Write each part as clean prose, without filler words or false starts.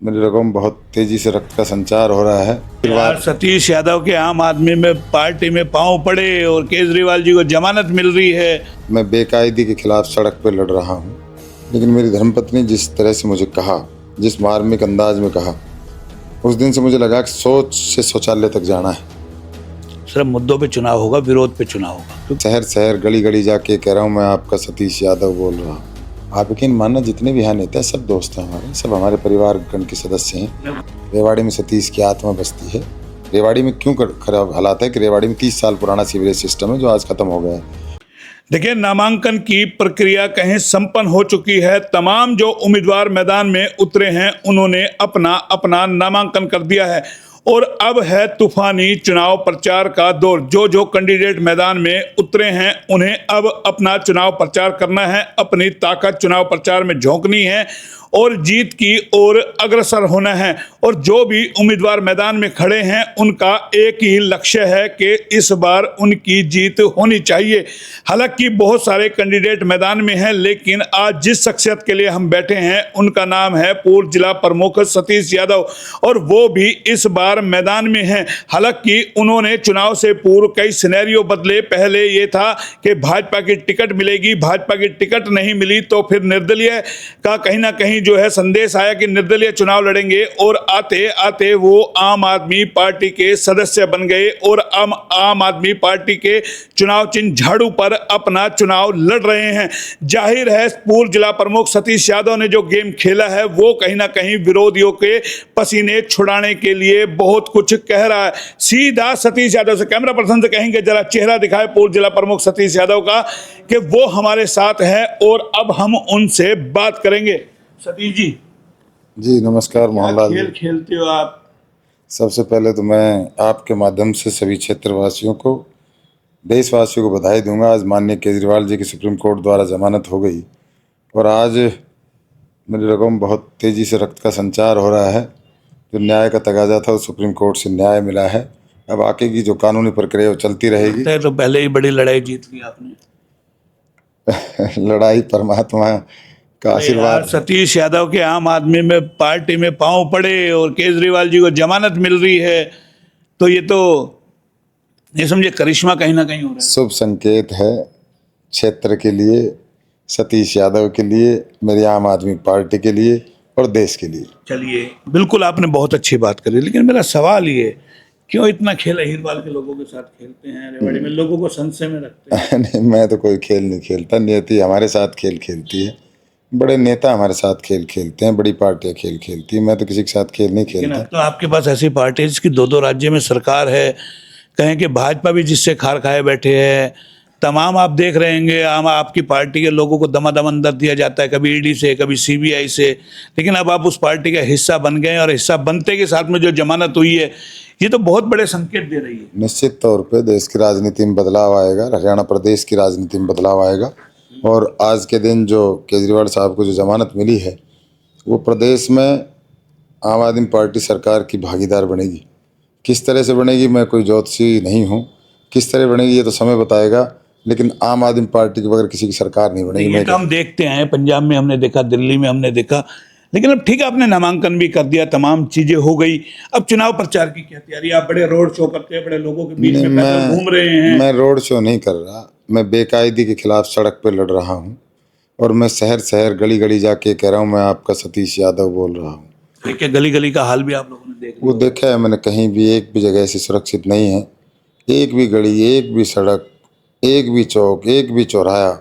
मेरी रगों में बहुत तेजी से रक्त का संचार हो रहा है। यार सतीश यादव के आम आदमी में पार्टी में पांव पड़े और केजरीवाल जी को जमानत मिल रही है। मैं बेकायदगी के खिलाफ सड़क पर लड़ रहा हूँ, लेकिन मेरी धर्मपत्नी जिस तरह से मुझे कहा, जिस मार्मिक अंदाज में कहा, उस दिन से मुझे लगा कि सोच से शौचालय तक जाना है। सिर्फ मुद्दों पे चुनाव होगा, विरोध पे चुनाव होगा। शहर शहर गली गली जाके कह रहा हूँ, मैं आपका सतीश यादव बोल रहा हूँ। आप यकीन मानना, जितने भी यहाँ नेता हैं सब दोस्त हैं हमारे, सब हमारे परिवार गण के सदस्य हैं। रेवाड़ी में सतीश की आत्मा बसती है। रेवाड़ी में क्यों खराब हालात है कि रेवाड़ी में 30 साल पुराना सीवरेज सिस्टम है जो आज खत्म हो गया है। देखिए, नामांकन की प्रक्रिया कहीं संपन्न हो चुकी है। तमाम जो उम्मीदवार मैदान में उतरे हैं उन्होंने अपना अपना नामांकन कर दिया है और अब है तूफानी चुनाव प्रचार का दौर। जो जो कैंडिडेट मैदान में उतरे हैं उन्हें अब अपना चुनाव प्रचार करना है, अपनी ताकत चुनाव प्रचार में झोंकनी है और जीत की ओर अग्रसर होना है। और जो भी उम्मीदवार मैदान में खड़े हैं उनका एक ही लक्ष्य है कि इस बार उनकी जीत होनी चाहिए। हालांकि बहुत सारे कैंडिडेट मैदान में हैं, लेकिन आज जिस शख्सियत के लिए हम बैठे हैं उनका नाम है पूर्व जिला प्रमुख सतीश यादव और वो भी इस बार मैदान में हैं। हालांकि उन्होंने चुनाव से पूर्व कई सिनेरियो बदले। पहले ये था कि भाजपा की टिकट मिलेगी, भाजपा की टिकट नहीं मिली तो फिर निर्दलीय का कहीं ना कहीं जो है संदेश आया कि निर्दलीय चुनाव लड़ेंगे और आते आते वो आम आदमी पार्टी के सदस्य बन गए और आम आदमी पार्टी के चुनाव चिन्ह झाड़ू पर अपना चुनाव लड़ रहे हैं। जाहिर है पूर्व जिला प्रमुख सतीश यादव ने जो गेम खेला है वो कहीं ना कहीं विरोधियों के पसीने छुड़ाने के लिए बहुत कुछ कह रहा है। सीधा सतीश यादव से, कैमरा पर्सन से कहेंगे जरा चेहरा दिखाए पूर्व जिला प्रमुख सतीश यादव का कि वो हमारे साथ है और अब हम उनसे बात करेंगे। सतीश जी, जी नमस्कार मोहनलाल खेल जी। खेलते हो आप? सबसे पहले तो मैं आपके माध्यम से सभी क्षेत्रवासियों को, देशवासियों को बधाई दूंगा। आज माननीय केजरीवाल जी की सुप्रीम कोर्ट द्वारा जमानत हो गई और आज मेरी रगों में बहुत तेज़ी से रक्त का संचार हो रहा है। जो न्याय का तगाजा था, उस सुप्रीम कोर्ट से न्याय मिला है। अब आगे की जो कानूनी प्रक्रिया वो चलती रहेगी। तो पहले ही बड़ी लड़ाई जीत ली आपने। लड़ाई परमात्मा का आशीर्वाद। सतीश यादव के आम आदमी में पार्टी में पांव पड़े और केजरीवाल जी को जमानत मिल रही है, तो ये समझे करिश्मा कहीं ना कहीं हो रहा है। शुभ संकेत है क्षेत्र के लिए, सतीश यादव के लिए, मेरी आम आदमी पार्टी के लिए और देश के लिए। चलिए, बिल्कुल आपने बहुत अच्छी बात करी, लेकिन मेरा सवाल ये, क्यों इतना खेल अहिरवाल के लोगों के साथ खेलते हैं? रेवाड़ी में लोगों को संशय में रखते हैं। नहीं, मैं तो कोई खेल नहीं खेलता। नियति हमारे साथ खेल खेलती है, बड़े नेता हमारे साथ खेल खेलते हैं, बड़ी पार्टियां खेल खेलती है। मैं तो किसी के साथ खेल नहीं खेलता। तो आपके पास ऐसी पार्टी है जिसकी दो राज्य में सरकार है, कहें कि भाजपा भी जिससे खार खाए बैठे हैं। तमाम आप देख रहे होंगे आपकी पार्टी के लोगों को दमादम अंदर दिया जाता है, कभी ईडी से, कभी सीबीआई से, लेकिन अब आप उस पार्टी का हिस्सा बन गए और हिस्सा बनते के साथ में जो जमानत हुई है, ये तो बहुत बड़े संकेत दे रही है। निश्चित तौर पे देश की राजनीति में बदलाव आएगा, हरियाणा प्रदेश की राजनीति में बदलाव आएगा और आज के दिन जो केजरीवाल साहब को जो जमानत मिली है वो प्रदेश में आम आदमी पार्टी सरकार की भागीदार बनेगी। किस तरह से बनेगी, मैं कोई ज्योतिषी नहीं हूँ, किस तरह बनेगी ये तो समय बताएगा, लेकिन आम आदमी पार्टी के बगैर किसी की सरकार नहीं बनेगी। ये तो हम देखते हैं, पंजाब में हमने देखा, दिल्ली में हमने देखा, लेकिन अब ठीक है, आपने नामांकन भी कर दिया, तमाम चीजें हो गई। अब चुनाव प्रचार की क्या तैयारी? आप बड़े रोड शो करते हैं, बड़े लोगों के बीच में पैदल घूम रहे हैं। मैं रोड शो नहीं कर रहा, मैं बेकायदगी के खिलाफ सड़क पर लड़ रहा हूँ और मैं शहर शहर गली गली जाके कह रहा हूँ, मैं आपका सतीश यादव बोल रहा हूँ। ठीक है, गली गली का हाल भी आप लोगों ने देख वो देखा है मैंने, कहीं भी एक भी जगह ऐसी सुरक्षित नहीं है। एक भी गली, एक भी सड़क, एक भी चौक, एक भी चौराहा,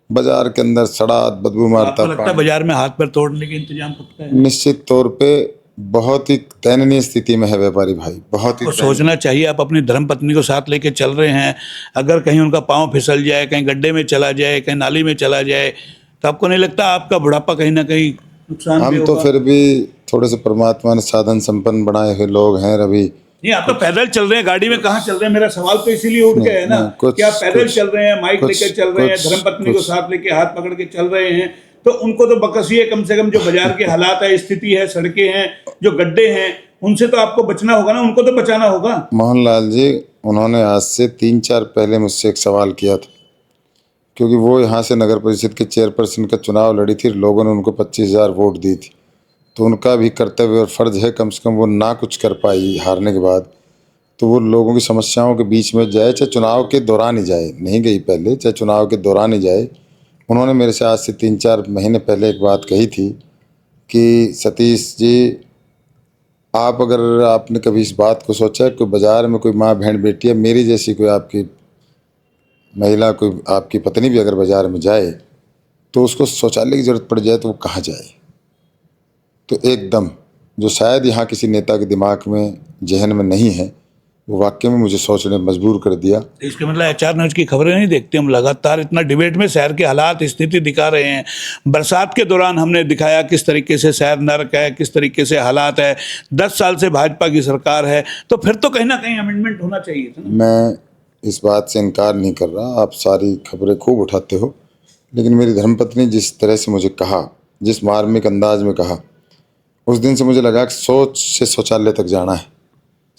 बाजार के अंदर सड़ा बदबू मारता लगता है बाजार में हाथ पैर तोड़ने के इंतजाम करता है। निश्चित तौर पे बहुत ही दयनीय स्थिति में है व्यापारी भाई, बहुत ही तो सोचना चाहिए। आप अपनी धर्मपत्नी को साथ लेके चल रहे हैं, अगर कहीं उनका पाँव फिसल जाए, कहीं गड्ढे में चला जाए, कहीं नाली में चला जाए, तो आपको नहीं लगता आपका बुढ़ापा कहीं ना कहीं नुकसान हम तो फिर भी थोड़े से परमात्मा ने साधन संपन्न बनाए हुए लोग हैं रवि। नहीं, आप तो पैदल चल रहे हैं, गाड़ी में कहाँ चल रहे हैं? मेरा सवाल तो इसीलिए उठ गया है ना कि आप पैदल चल रहे हैं, माइक लेकर चल रहे हैं, धर्मपत्नी को साथ लेके हाथ पकड़ के चल रहे हैं, तो उनको तो बकसिए कम से कम। जो बाजार के हालात है, स्थिति है, सड़कें हैं, जो गड्ढे हैं, उनसे तो आपको बचना होगा ना, उनको तो बचाना होगा। मोहनलाल जी, उन्होंने आज से 3-4 पहले मुझसे एक सवाल किया था, क्योंकि वो यहाँ से नगर परिषद के चेयरपर्सन का चुनाव लड़ी थी, लोगों ने उनको 25,000 वोट दी थी। तो उनका भी कर्तव्य और फर्ज है कम से कम वो ना कुछ कर पाई हारने के बाद, तो वो लोगों की समस्याओं के बीच में जाए, चाहे चुनाव के दौरान ही जाए, नहीं गई पहले, चाहे चुनाव के दौरान ही जाए। उन्होंने मेरे से आज से 3-4 महीने पहले एक बात कही थी कि सतीश जी, आप अगर आपने कभी इस बात को सोचा है, कोई बाज़ार में कोई माँ बहन बेटी है मेरी जैसी कोई आपकी महिला, कोई आपकी पत्नी भी अगर बाज़ार में जाए तो उसको शौचालय की ज़रूरत पड़ जाए तो वो कहाँ जाए? तो एकदम जो शायद यहाँ किसी नेता के दिमाग में, जहन में नहीं है, वो वाकई में मुझे सोचने मजबूर कर दिया। इसके मतलब एचआर न्यूज की खबरें नहीं देखते हम? लगातार इतना डिबेट में शहर के हालात, स्थिति दिखा रहे हैं। बरसात के दौरान हमने दिखाया किस तरीके से शहर नर्क है, किस तरीके से हालात है। 10 साल से भाजपा की सरकार है, तो फिर तो कहीं ना कहीं अमेंडमेंट होना चाहिए था ना? मैं इस बात से इनकार नहीं कर रहा, आप सारी खबरें खूब उठाते हो, लेकिन मेरी धर्मपत्नी जिस तरह से मुझे कहा, जिस मार्मिक अंदाज में कहा, उस दिन से मुझे लगा कि सोच से शौचालय तक जाना है।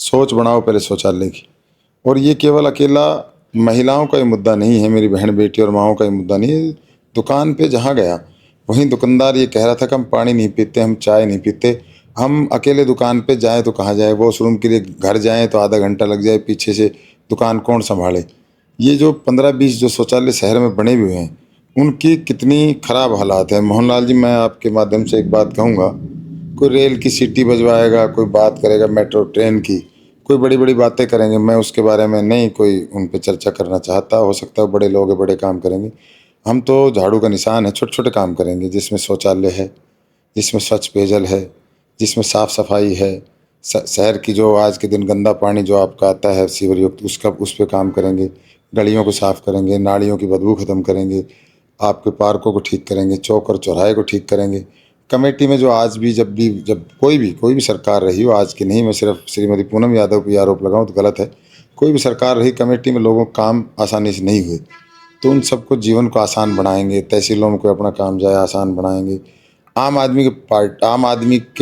सोच बनाओ पहले शौचालय की। और ये केवल अकेला महिलाओं का ही मुद्दा नहीं है, मेरी बहन बेटी और माँओं का ही मुद्दा नहीं है। दुकान पे जहाँ गया वहीं दुकानदार ये कह रहा था कि हम पानी नहीं पीते, हम चाय नहीं पीते, हम अकेले दुकान पे जाएँ तो कहाँ जाएँ, वॉशरूम के लिए घर जाएँ तो आधा घंटा लग जाए, पीछे से दुकान कौन संभाले। ये जो 15-20 जो शौचालय शहर में बने हुए हैं, उनकी कितनी ख़राब हालात है। मोहनलाल जी, मैं आपके माध्यम से एक बात कहूँगा, कोई रेल की सीटी बजवाएगा, कोई बात करेगा मेट्रो ट्रेन की, कोई बड़ी बड़ी बातें करेंगे, मैं उसके बारे में नहीं कोई उन पे चर्चा करना चाहता। हो सकता है बड़े लोग हैं, बड़े काम करेंगे, हम तो झाड़ू का निशान है, छोटे छोटे काम करेंगे, जिसमें शौचालय है, जिसमें स्वच्छ पेयजल है, जिसमें साफ़ सफाई है, शहर की जो आज के दिन गंदा पानी जो आपका आता है सीवर युक्त, उसका उस पर काम करेंगे, गलियों को साफ़ करेंगे, नालियों की बदबू ख़त्म करेंगे, आपके पार्कों को ठीक करेंगे, चौक और चौराहे को ठीक करेंगे। कमेटी में जो आज भी जब कोई भी सरकार रही हो, आज की नहीं, मैं सिर्फ श्रीमती पूनम यादव पर आरोप लगाऊं तो गलत है, कोई भी सरकार रही, कमेटी में लोगों का काम आसानी से नहीं हुए, तो उन सबको जीवन को आसान बनाएंगे, तहसीलों में कोई अपना काम जाए आसान बनाएंगे, आम आदमी के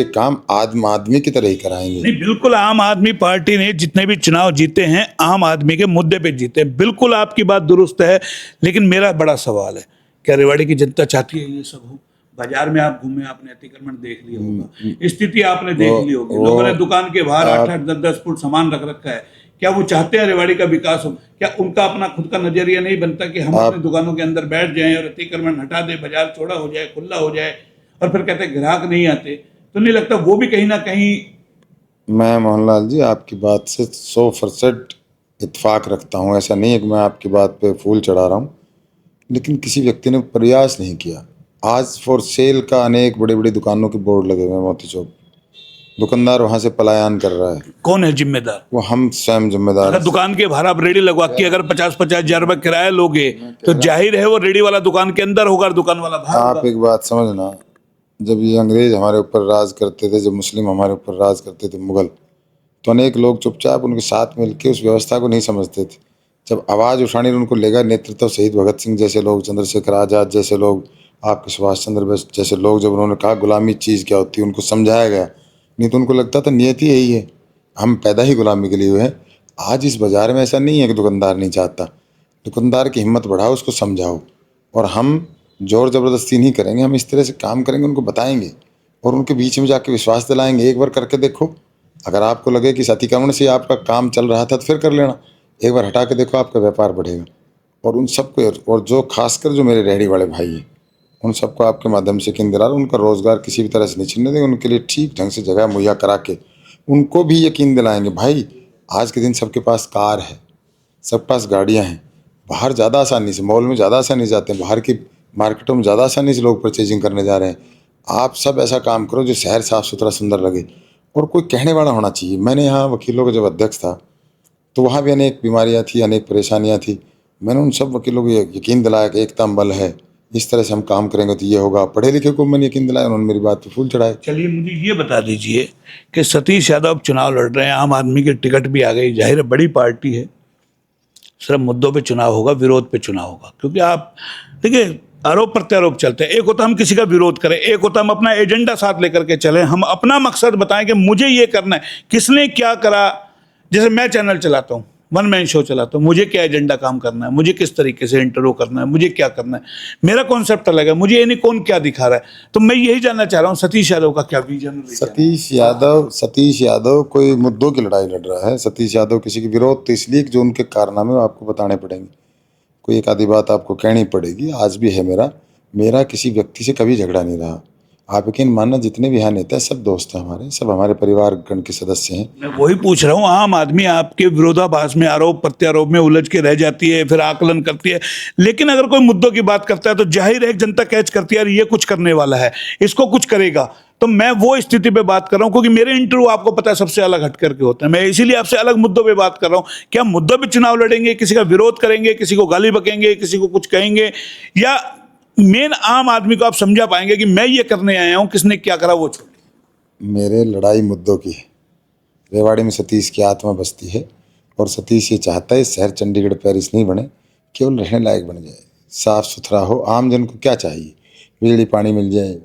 काम आम आदमी की तरह ही कराएंगे। नहीं, बिल्कुल आम आदमी पार्टी ने जितने भी चुनाव जीते हैं आम आदमी के मुद्दे पे जीते हैं, बिल्कुल आपकी बात दुरुस्त है। लेकिन मेरा बड़ा सवाल है, क्या रेवाड़ी की जनता चाहती है ये सब हो? बाजार में आप घूमे, आपने अतिक्रमण देख लिया होगा, स्थिति आपने देख ली होगी, लोगों ने दुकान के बाहर 8-8, 10-10 फुट सामान रख रखा है। क्या वो चाहते हैं रेवाड़ी का विकास हो? क्या उनका अपना खुद का नजरिया नहीं बनता कि हम अपनी दुकानों के अंदर बैठ जाएं और अतिक्रमण हटा दें, बाजार चौड़ा हो जाए, खुला हो जाए, और फिर कहते हैं ग्राहक नहीं आते? तो नहीं लगता वो भी कहीं ना कहीं? मैं मोहनलाल जी आपकी बात से 100% इत्फाक रखता हूँ, ऐसा नहीं है कि मैं आपकी बात पे फूल चढ़ा रहा हूँ, लेकिन किसी व्यक्ति ने प्रयास नहीं किया। आज फॉर सेल का अनेक बड़ी बड़ी दुकानों के बोर्ड लगे हुए हैं मोती चौक, दुकानदार वहाँ से पलायन कर रहा है। कौन है जिम्मेदार? वो हम स्वयं जिम्मेदार। अगर दुकान के बाहर आप रेडी लगवा के अगर 50-50 हजार रुपये किराया लोगे तो जाहिर है वो रेडी वाला दुकान के अंदर होगा, दुकान वाला बाहर आप होगा। एक बात समझना, जब ये अंग्रेज हमारे ऊपर राज करते थे, जब मुस्लिम हमारे ऊपर राज करते थे, मुगल, तो अनेक लोग चुपचाप उनके साथ मिलकर उस व्यवस्था को नहीं समझते थे। जब आवाज़ उठानी उनको लेगा नेतृत्व, शहीद भगत सिंह जैसे लोग, चंद्रशेखर आज़ाद जैसे लोग, आपके सुभाष चंद्र बोस जैसे लोग, जब उन्होंने कहा गुलामी चीज़ क्या होती है, उनको समझाया गया। नहीं तो उनको लगता था नियति यही है, हम पैदा ही गुलामी के लिए हुए हैं। आज इस बाज़ार में ऐसा नहीं है कि दुकानदार नहीं चाहता, दुकानदार की हिम्मत बढ़ाओ, उसको समझाओ, और हम जोर ज़बरदस्ती नहीं करेंगे, हम इस तरह से काम करेंगे, उनको बताएंगे और उनके बीच में जाके विश्वास दिलाएंगे। एक बार करके देखो, अगर आपको लगे कि इस अतिक्रमण से आपका काम चल रहा था तो फिर कर लेना, एक बार हटा के देखो, आपका व्यापार बढ़ेगा। और उन सबको, और जो खासकर जो मेरे रेहड़ी वाले भाई हैं, उन सबको आपके माध्यम से यकीन दिला रहा हूं, उनका रोज़गार किसी भी तरह से नहीं छीनने देंगे, उनके लिए ठीक ढंग से जगह मुहैया करा के उनको भी यकीन दिलाएंगे। भाई आज के दिन सबके पास कार है, सबके पास गाड़ियाँ हैं, बाहर ज़्यादा आसानी से, मॉल में ज़्यादा आसानी से जाते हैं, बाहर की मार्केटों में ज़्यादा आसानी से लोग परचेजिंग करने जा रहे हैं। आप सब ऐसा काम करो जो शहर साफ़ सुथरा सुंदर लगे, और कोई कहने वाला होना चाहिए। मैंने यहाँ वकीलों का जब अध्यक्ष था तो वहाँ भी अनेक बीमारियाँ थी, अनेक परेशानियाँ थी, मैंने उन सब वकीलों को यकीन दिलाया कि एकता में बल है, इस तरह से हम काम करेंगे तो ये होगा। पढ़े लिखे को मैंने यकीन दिलाया, उन्होंने मेरी बात पे फूल चढ़ाए। चलिए मुझे ये बता दीजिए कि सतीश यादव अब चुनाव लड़ रहे हैं, आम आदमी की टिकट भी आ गई, जाहिर है बड़ी पार्टी है, सिर्फ मुद्दों पे चुनाव होगा, विरोध पे चुनाव होगा। क्योंकि आप देखिए आरोप प्रत्यारोप चलते हैं, एक होता हम किसी का विरोध करें, एक होता हम अपना एजेंडा साथ लेकर के चलें, हम अपना मकसद बताएं कि मुझे ये करना है, किसने क्या करा। जैसे मैं चैनल चलाता हूँ, वन मैन शो चलाता हूँ, मुझे क्या एजेंडा काम करना है, मुझे किस तरीके से इंटरव्यू करना है, मुझे क्या करना है, मेरा कॉन्सेप्ट अलग है, मुझे ये नहीं कौन क्या दिखा रहा है। तो मैं यही जानना चाह रहा हूँ सतीश यादव का क्या विजन। सतीश यादव कोई मुद्दों की लड़ाई लड़ रहा है। सतीश यादव किसी के विरोध तो इसलिए कि जो उनके कारनामे वो आपको बताने पड़ेंगे, कोई एक आधी बात आपको कहनी पड़ेगी। आज भी है मेरा किसी व्यक्ति से कभी झगड़ा नहीं रहा। आप यकीन मानना जितने भी यहाँ नेता हैं सब दोस्त हैं हमारे, सब हमारे परिवार गण के सदस्य हैं। मैं वही पूछ रहा हूँ, आम आदमी आपके विरोधाभास में, आरोप प्रत्यारोप में उलझ के रह जाती है, फिर आकलन करती है, लेकिन अगर कोई मुद्दों की बात करता है तो जाहिर है जनता कैच करती है यार ये कुछ करने वाला है, इसको कुछ करेगा। तो मैं वो स्थिति पे बात कर रहा हूँ क्योंकि मेरे इंटरव्यू आपको पता है सबसे अलग हट करके होते हैं। मैं इसीलिए आपसे अलग मुद्दों पे बात कर रहा हूँ। क्या मुद्दों पे चुनाव लड़ेंगे, किसी का विरोध करेंगे, किसी को गाली बकेंगे, किसी को कुछ कहेंगे, या मेन आम आदमी को आप समझा पाएंगे कि मैं ये करने आया हूं, किसने क्या करा वो छोड़। मेरे लड़ाई मुद्दों की है। रेवाड़ी में सतीश की आत्मा बसती है और सतीश ये चाहता है शहर चंडीगढ़ पेरिस नहीं बने, केवल रहने लायक बन जाए, साफ सुथरा हो। आम जन को क्या चाहिए? बिजली पानी मिल जाए,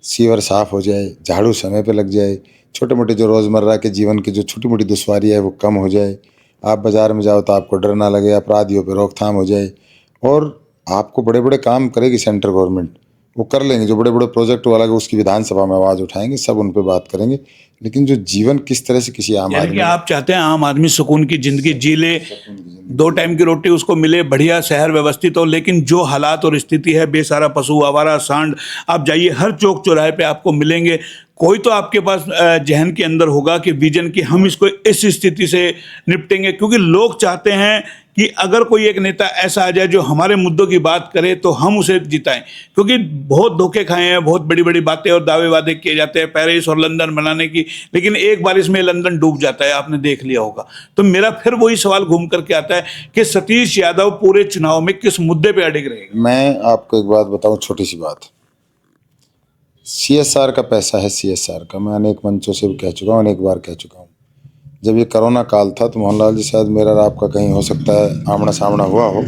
सीवर साफ हो जाए, झाड़ू समय पे लग जाए, छोटे मोटे जो रोज़मर्रा के जीवन की जो छोटी मोटी दुश्वारी है वो कम हो जाए। आप बाज़ार में जाओ तो आपको डर ना लगे, अपराधियों पर रोकथाम हो जाए। और आपको बड़े बड़े काम करेगी सेंट्रल गवर्नमेंट, वो कर लेंगे। जो बड़े बड़े प्रोजेक्ट वाला है उसकी विधानसभा में आवाज़ उठाएंगे, सब उन पर बात करेंगे। लेकिन जो जीवन किस तरह से किसी आम आदमी, आप चाहते हैं आम आदमी सुकून की जिंदगी जी ले, 2 टाइम की रोटी उसको मिले, बढ़िया शहर व्यवस्थित हो, लेकिन जो हालात और स्थिति है, बेसहारा पशु, आवारा सांड, आप जाइए हर चौक चौराहे पे आपको मिलेंगे। कोई तो आपके पास जहन के अंदर होगा कि विजन की हम इसको इस स्थिति से निपटेंगे, क्योंकि लोग चाहते हैं कि अगर कोई एक नेता ऐसा आ जाए जो हमारे मुद्दों की बात करे तो हम उसे जिताएं। क्योंकि बहुत धोखे खाए हैं, बहुत बड़ी बड़ी बातें और दावे वादे किए जाते हैं पेरिस और लंदन बनाने की, लेकिन एक बारिश में लंदन डूब जाता है, आपने देख लिया होगा। तो मेरा फिर वही सवाल घूम करके आता है कि सतीश यादव पूरे चुनाव में किस मुद्दे पर अड़िग रहेगा। मैं आपको एक बात बताऊं, छोटी सी बात। CSR का पैसा है, CSR का मैं अनेक मंचों से भी कह चुका हूँ, अनेक बार कह चुका हूँ। जब ये कोरोना काल था तो मोहनलाल जी शायद मेरा और आपका कहीं हो सकता है आमना सामना हुआ हो,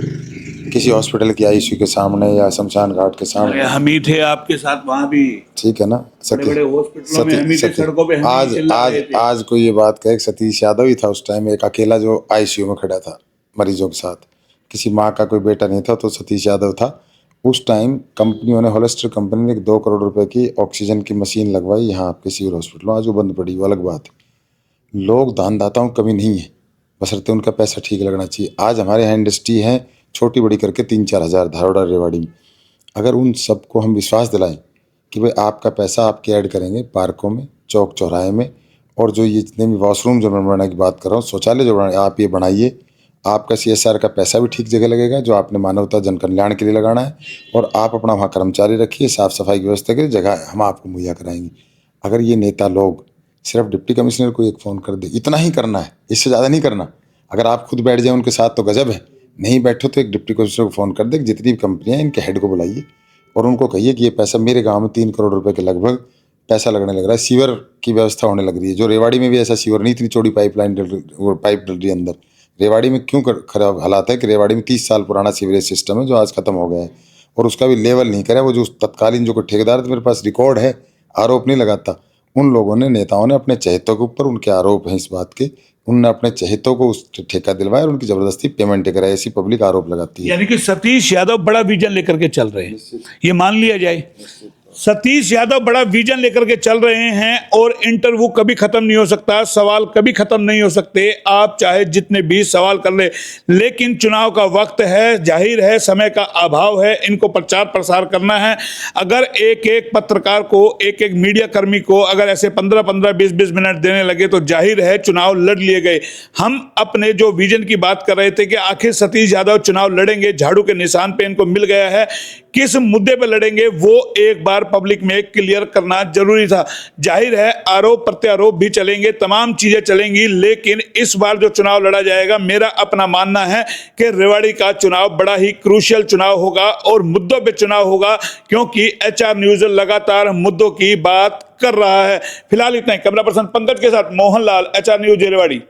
किसी हॉस्पिटल की ICU के सामने या शमशान घाट के सामने। हम ही थे आपके साथ वहाँ भी, ठीक है ना। बड़े हॉस्पिटलों में हम ही थे, सड़कों पे हम ही चिल्ला रहे थे। आज कोई ये बात कहे सतीश यादव ही था उस टाइम एक अकेला जो ICU में खड़ा था मरीजों के साथ, किसी माँ का कोई बेटा नहीं था, तो सतीश यादव था। उस टाइम कंपनियों ने, होलिस्टर कंपनी ने 2 करोड़ रुपए की ऑक्सीजन की मशीन लगवाई यहाँ आपके सिविल हॉस्पिटलों। आज वो बंद पड़ी, वो अलग बात है। लोग दानदाताओं की कमी नहीं है, बशर्ते उनका पैसा ठीक लगना चाहिए। आज हमारे यहाँ इंडस्ट्री है छोटी बड़ी करके 3-4 हज़ार धारोड़ा रेवाड़ी में। अगर उन सबको हम विश्वास दिलाएं कि भाई आपका पैसा आपके ऐड करेंगे पार्कों में, चौक चौराहे में, और जो ये जितने भी वॉशरूम जो मैं बनाने की बात कर रहा हूँ, शौचालय जो बनाए आप ये बनाइए, आपका CSR का पैसा भी ठीक जगह लगेगा जो आपने मानवता जन कल्याण के लिए लगाना है, और आप अपना वहाँ कर्मचारी रखिए, साफ़ सफाई की व्यवस्था के जगह हम आपको मुहैया कराएंगे। अगर ये नेता लोग सिर्फ डिप्टी कमिश्नर को एक फ़ोन कर दे, इतना ही करना है, इससे ज़्यादा नहीं करना। अगर आप खुद बैठ जाए उनके साथ तो गजब है, नहीं बैठो तो एक डिप्टी कमिश्नर को फ़ोन कर दे, जितनी भी कंपनियाँ हैं इनके हेड को बुलाइए और उनको कहिए कि ये पैसा मेरे गाँव में 3 करोड़ रुपये के लगभग पैसा लगने लग रहा है, सीवर की व्यवस्था होने लग रही है। जो रेवाड़ी में भी ऐसा सीवर नहीं, इतनी चौड़ी पाइप डल रही है अंदर। रेवाड़ी में क्यों खराब हालात है कि रेवाड़ी में 30 साल पुराना सीवरेज सिस्टम है जो आज ख़त्म हो गया है, और उसका भी लेवल नहीं करा। वो जो तत्कालीन जो ठेकेदार थे, मेरे पास रिकॉर्ड है, आरोप नहीं लगाता, उन लोगों ने, नेताओं ने अपने चहेतों के ऊपर, उनके आरोप हैं इस बात के, उनने अपने चहेतों को उस ठेका दिलवाया और उनकी जबरदस्ती पेमेंट कराई, ऐसी पब्लिक आरोप लगाती है। यानी कि सतीश यादव बड़ा विजन लेकर के चल रहे हैं, ये मान लिया जाए। सतीश यादव बड़ा विजन लेकर के चल रहे हैं और इंटरव्यू कभी खत्म नहीं हो सकता, सवाल कभी खत्म नहीं हो सकते, आप चाहे जितने भी सवाल कर ले। लेकिन चुनाव का वक्त है, जाहिर है समय का अभाव है, इनको प्रचार प्रसार करना है। अगर एक एक पत्रकार को, एक एक मीडिया कर्मी को अगर ऐसे 15-15, 20-20 मिनट देने लगे तो जाहिर है चुनाव लड़ लिए गए। हम अपने जो विजन की बात कर रहे थे कि आखिर सतीश यादव चुनाव लड़ेंगे, झाड़ू के निशान पे इनको मिल गया है, किस मुद्दे पे लड़ेंगे वो एक बार पब्लिक में क्लियर करना जरूरी था। जाहिर है आरोप प्रत्यारोप भी चलेंगे, तमाम चीजें चलेंगी, लेकिन इस बार जो चुनाव लड़ा जाएगा, मेरा अपना मानना है कि रेवाड़ी का चुनाव बड़ा ही क्रूशियल चुनाव होगा और मुद्दों पे चुनाव होगा, क्योंकि HR न्यूज़ लगातार मुद्दों की बात कर रहा है। फिलहाल इतना ही। कैमरा पर्सन पंकज के साथ मोहनलाल, HR न्यूज़ रेवाड़ी।